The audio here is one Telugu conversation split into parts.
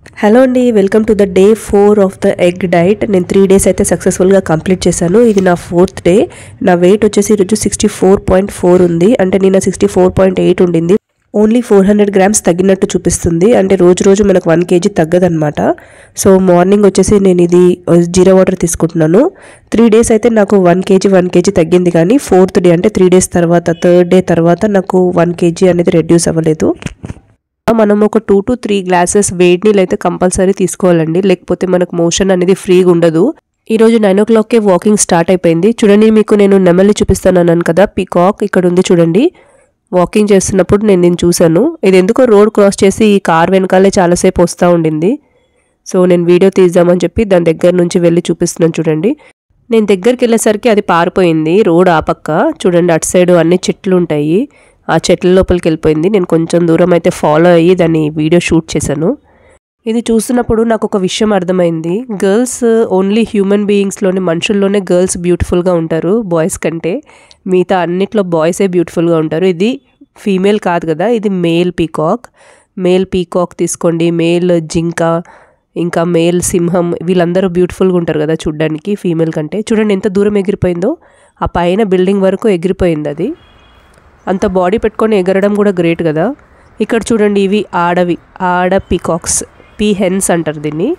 హలో అండి, welcome to the day 4 of the egg diet. నేను 3 డేస్ అయితే సక్సెస్ఫుల్గా కంప్లీట్ చేశాను. ఇది నా 4th డే. నా వెయిట్ వచ్చేసి ఈరోజు 64.4 ఉంది. అంటే నేను 64.8 ఉండింది. ఓన్లీ 400 గ్రామ్స్ తగ్గినట్టు చూపిస్తుంది. అంటే రోజు మనకు 1 kg తగ్గదనమాట. సో మార్నింగ్ వచ్చేసి నేను ఇది జీరా వాటర్ తీసుకుంటున్నాను. 3 డేస్ అయితే నాకు 1 kg తగ్గింది. కానీ 4th డే అంటే 3 డేస్ తర్వాత 3rd డే తర్వాత నాకు 1 kg అనేది రెడ్యూస్ అవ్వలేదు. మనం ఒక 2 to 3 గ్లాసెస్ వేడి నీళ్ళు అయితే కంపల్సరీ తీసుకోవాలండి, లేకపోతే మనకు మోషన్ అనేది ఫ్రీగా ఉండదు. ఈరోజు 9 o'clockకే వాకింగ్ స్టార్ట్ అయిపోయింది. చూడండి, మీకు నేను నెమలి చూపిస్తాను అన్నాను కదా, పీకాక్ ఇక్కడ ఉంది చూడండి. వాకింగ్ చేస్తున్నప్పుడు నేను చూశాను. ఇది ఎందుకో రోడ్ క్రాస్ చేసి ఈ కార్ వెనకాలే చాలాసేపు వస్తూ ఉండింది. సో నేను వీడియో తీద్దామని చెప్పి దాని దగ్గర నుంచి వెళ్ళి చూపిస్తున్నాను చూడండి. నేను దగ్గరికి వెళ్ళేసరికి అది పారిపోయింది. రోడ్ ఆ పక్క చూడండి, అటు సైడ్ అన్ని చెట్లు ఉంటాయి. ఆ చెట్ల లోపలికి వెళ్ళిపోయింది. నేను కొంచెం దూరం అయితే ఫాలో అయ్యి దాన్ని వీడియో షూట్ చేశాను. ఇది చూస్తున్నప్పుడు నాకు ఒక విషయం అర్థమైంది. గర్ల్స్ ఓన్లీ హ్యూమన్ బీయింగ్స్లోని మనుషుల్లోనే గర్ల్స్ బ్యూటిఫుల్గా ఉంటారు బాయ్స్ కంటే. మిగతా అన్నిట్లో బాయ్సే బ్యూటిఫుల్గా ఉంటారు. ఇది ఫీమేల్ కాదు కదా, ఇది మేల్ పీకాక్. మేల్ పీకాక్ తీసుకోండి, మేల్ జింక, ఇంకా మేల్ సింహం, వీళ్ళందరూ బ్యూటిఫుల్గా ఉంటారు కదా చూడ్డానికి ఫీమేల్ కంటే. చూడండి ఎంత దూరం ఎగిరిపోయిందో, ఆ పైన బిల్డింగ్ వరకు ఎగిరిపోయింది. అది అంత బాడీ పెట్టుకొని ఎగరడం కూడా గ్రేట్ కదా. ఇక్కడ చూడండి, ఇవి ఆడ పీకాక్స్, పీహెన్స్ అంటారు దీన్ని.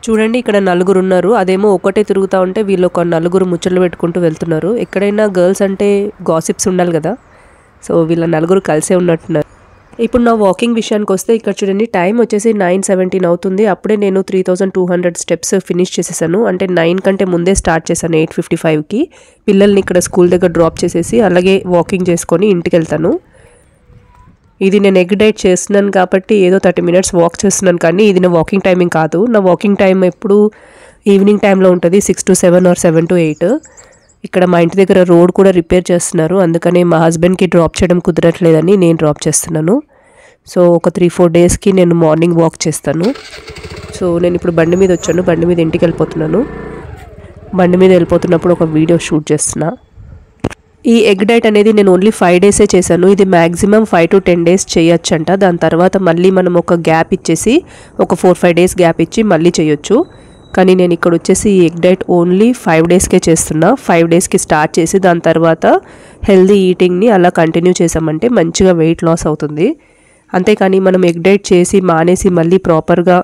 చూడండి ఇక్కడ 4 ఉన్నారు. అదేమో ఒకటే తిరుగుతూ ఉంటే వీళ్ళు ఒక 4 ముచ్చట్లు పెట్టుకుంటూ వెళ్తున్నారు. ఎక్కడైనా గర్ల్స్ అంటే గాసిప్స్ ఉండాలి కదా, సో వీళ్ళ 4 కలిసే ఉన్నట్టున్నారు. ఇప్పుడు నా వాకింగ్ విషయానికి వస్తే ఇక్కడ చూడండి, టైం వచ్చేసి 9:17 అవుతుంది. అప్పుడే నేను 3200 స్టెప్స్ ఫినిష్ చేసేసాను. అంటే 9 కంటే ముందే స్టార్ట్ చేశాను 8:55కి. పిల్లల్ని ఇక్కడ స్కూల్ దగ్గర డ్రాప్ చేసేసి అలాగే వాకింగ్ చేసుకొని ఇంటికి వెళ్తాను. ఇది నేను ఎగ్ డైట్ చేస్తున్నాను కాబట్టి ఏదో 30 minutes వాక్ చేస్తున్నాను, కానీ ఇది నా వాకింగ్ టైమింగ్ కాదు. నా వాకింగ్ టైం ఎప్పుడు ఈవినింగ్ టైంలో ఉంటుంది, 6 to 7 or 7 to 8. ఇక్కడ మా ఇంటి దగ్గర రోడ్ కూడా రిపేర్ చేస్తున్నారు, అందుకని మా హస్బెండ్కి డ్రాప్ చేయడం కుదరట్లేదని నేను డ్రాప్ చేస్తున్నాను. సో ఒక 3-4 డేస్కి నేను మార్నింగ్ వాక్ చేస్తాను. సో నేను ఇప్పుడు బండి మీద వచ్చాను, బండి మీద ఇంటికి వెళ్ళిపోతున్నాను. బండి మీద వెళ్ళిపోతున్నప్పుడు ఒక వీడియో షూట్ చేస్తున్నా. ఈ ఎగ్ డైట్ అనేది నేను ఓన్లీ 5 డేసే చేశాను. ఇది మ్యాక్సిమం 5 to 10 days చేయొచ్చంట. దాని తర్వాత మళ్ళీ మనం ఒక గ్యాప్ ఇచ్చేసి ఒక 4-5 days గ్యాప్ ఇచ్చి మళ్ళీ చేయొచ్చు. కానీ నేను ఇక్కడ వచ్చేసి ఈ ఎగ్ డైట్ ఓన్లీ 5 డేస్కే చేస్తున్నా. 5 డేస్కి స్టార్ట్ చేసి దాని తర్వాత హెల్దీ ఈటింగ్ని అలా కంటిన్యూ చేసామంటే మంచిగా వెయిట్ లాస్ అవుతుంది. అంతేకాని మనం ఎగ్ డైట్ చేసి మానేసి మళ్ళీ ప్రాపర్గా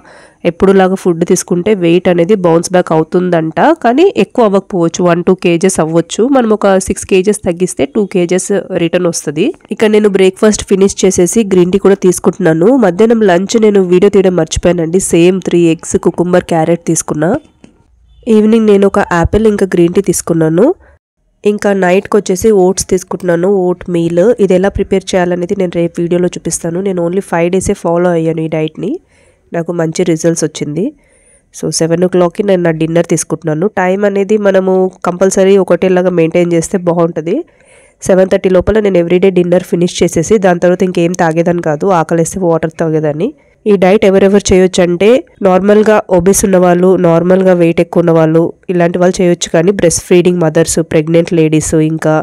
ఎప్పుడులాగా ఫుడ్ తీసుకుంటే వెయిట్ అనేది బౌన్స్ బ్యాక్ అవుతుందంట. కానీ ఎక్కువ అవ్వకపోవచ్చు, 1-2 kgs అవ్వచ్చు. మనం ఒక 6 kgs తగ్గిస్తే 2 kgs రిటర్న్ వస్తుంది. ఇక్కడ నేను బ్రేక్ఫాస్ట్ ఫినిష్ చేసేసి గ్రీన్ టీ కూడా తీసుకుంటున్నాను. మధ్యాహ్నం లంచ్ నేను వీడియో తీయడం మర్చిపోయానండి. సేమ్ 3 eggs, కుకుంబర్, క్యారెట్ తీసుకున్నా. ఈవినింగ్ నేను ఒక యాపిల్ ఇంకా గ్రీన్ టీ తీసుకున్నాను. ఇంకా నైట్కి వచ్చేసి ఓట్స్ తీసుకుంటున్నాను, ఓట్ మీల్. ఇది ఎలా ప్రిపేర్ చేయాలనేది నేను రేపు వీడియోలో చూపిస్తాను. నేను ఓన్లీ 5 డేసే ఫాలో అయ్యాను ఈ డైట్ని, నాకు మంచి రిజల్ట్స్ వచ్చింది. సో 7 o'clockకి నేను నా డిన్నర్ తీసుకుంటున్నాను. టైం అనేది మనము కంపల్సరీ ఒకటేలాగా మెయింటైన్ చేస్తే బాగుంటుంది. 7:30 లోపల నేను ఎవ్రీడే డిన్నర్ ఫినిష్ చేసేసి దాని తర్వాత ఇంకేం తాగేదాన్ని కాదు, ఆకలిస్తే వాటర్ తాగేదాన్ని. ఈ డైట్ ఎవరెవరు చేయొచ్చు అంటే నార్మల్గా ఒబెస్ ఉన్నవాళ్ళు, నార్మల్గా వెయిట్ ఎక్కువ ఉన్నవాళ్ళు, ఇలాంటి వాళ్ళు చేయొచ్చు. కానీ breast feeding mothers, pregnant ladies, ఇంకా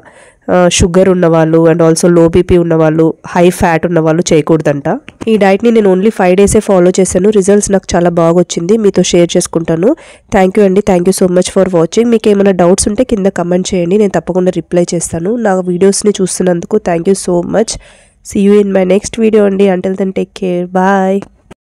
షుగర్ ఉన్నవాళ్ళు అండ్ ఆల్సో లో బీపీ ఉన్నవాళ్ళు, హై ఫ్యాట్ ఉన్నవాళ్ళు చేయకూడదంట. ఈ డైట్ని నేను ఓన్లీ 5 డేసే ఫాలో చేశాను. రిజల్ట్స్ నాకు చాలా బాగా వచ్చింది, మీతో షేర్ చేసుకుంటాను. థ్యాంక్ యూ అండి, thank you so much for watching. మీకు ఏమైనా డౌట్స్ ఉంటే కింద కమెంట్ చేయండి, నేను తప్పకుండా రిప్లై చేస్తాను. నా వీడియోస్ని చూస్తున్నందుకు thank you so much. See you in my next video అండి. Until then, take care. Bye.